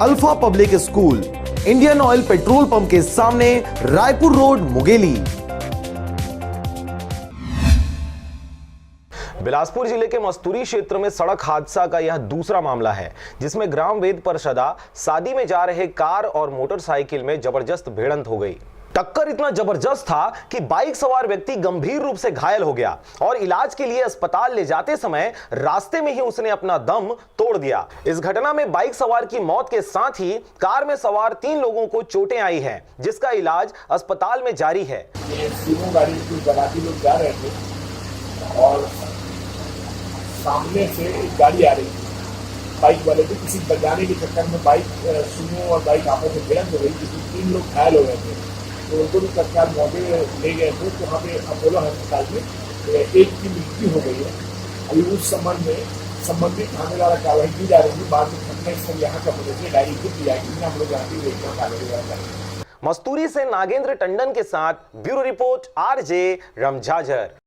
Alpha public school, Indian oil petrol pump के सामने, Raipur road, Mungeli. Bilaspur जिले के मस्तूरी क्षेत्र में सड़क हादसा का यह दूसरा मामला है, जिसमें ग्राम वेद परशदा शादी में जा रहे कार और मोटरसाइकिल में जबरदस्त भिड़ंत हो गई। टक्कर इतना जबरदस्त था कि बाइक सवार व्यक्ति गंभीर रूप से घायल हो गया और इलाज के लिए अस्पताल ले जाते समय रास्ते में ही उसने अपना दम तोड़ दिया। इस घटना में बाइक सवार की मौत के साथ ही कार में सवार 3 लोगों को चोटें आई हैं, जिसका इलाज अस्पताल में जारी है। गाड़ी कुछ बाराती लोग जा रहे थे और सामने से एक गाड़ी आ रही थी। बाइक वाले भी किसी बजाने के चक्कर में बाइक सुमो और बाइक आपस में भिड़ंत हो गई, जिसमें 3 लोग घायल हो गए थे। तो उनको भी तत्काल मौके ले गए थे। तो वहाँ पे अपोलो अस्पताल में एक की मृत्यु हो गई है। अभी उस संबंध में संबंधित थाने द्वारा कार्रवाई की जा रही है। बाद में घटनास्थल यहाँ का होने से डायरी खुद दी जाएगी, हम लोग यहाँ की देखना कार्रवाई करेंगे। मस्तूरी से नागेंद्र टंडन के साथ ब्यूरो रिपोर्ट, RJ रमझाझर।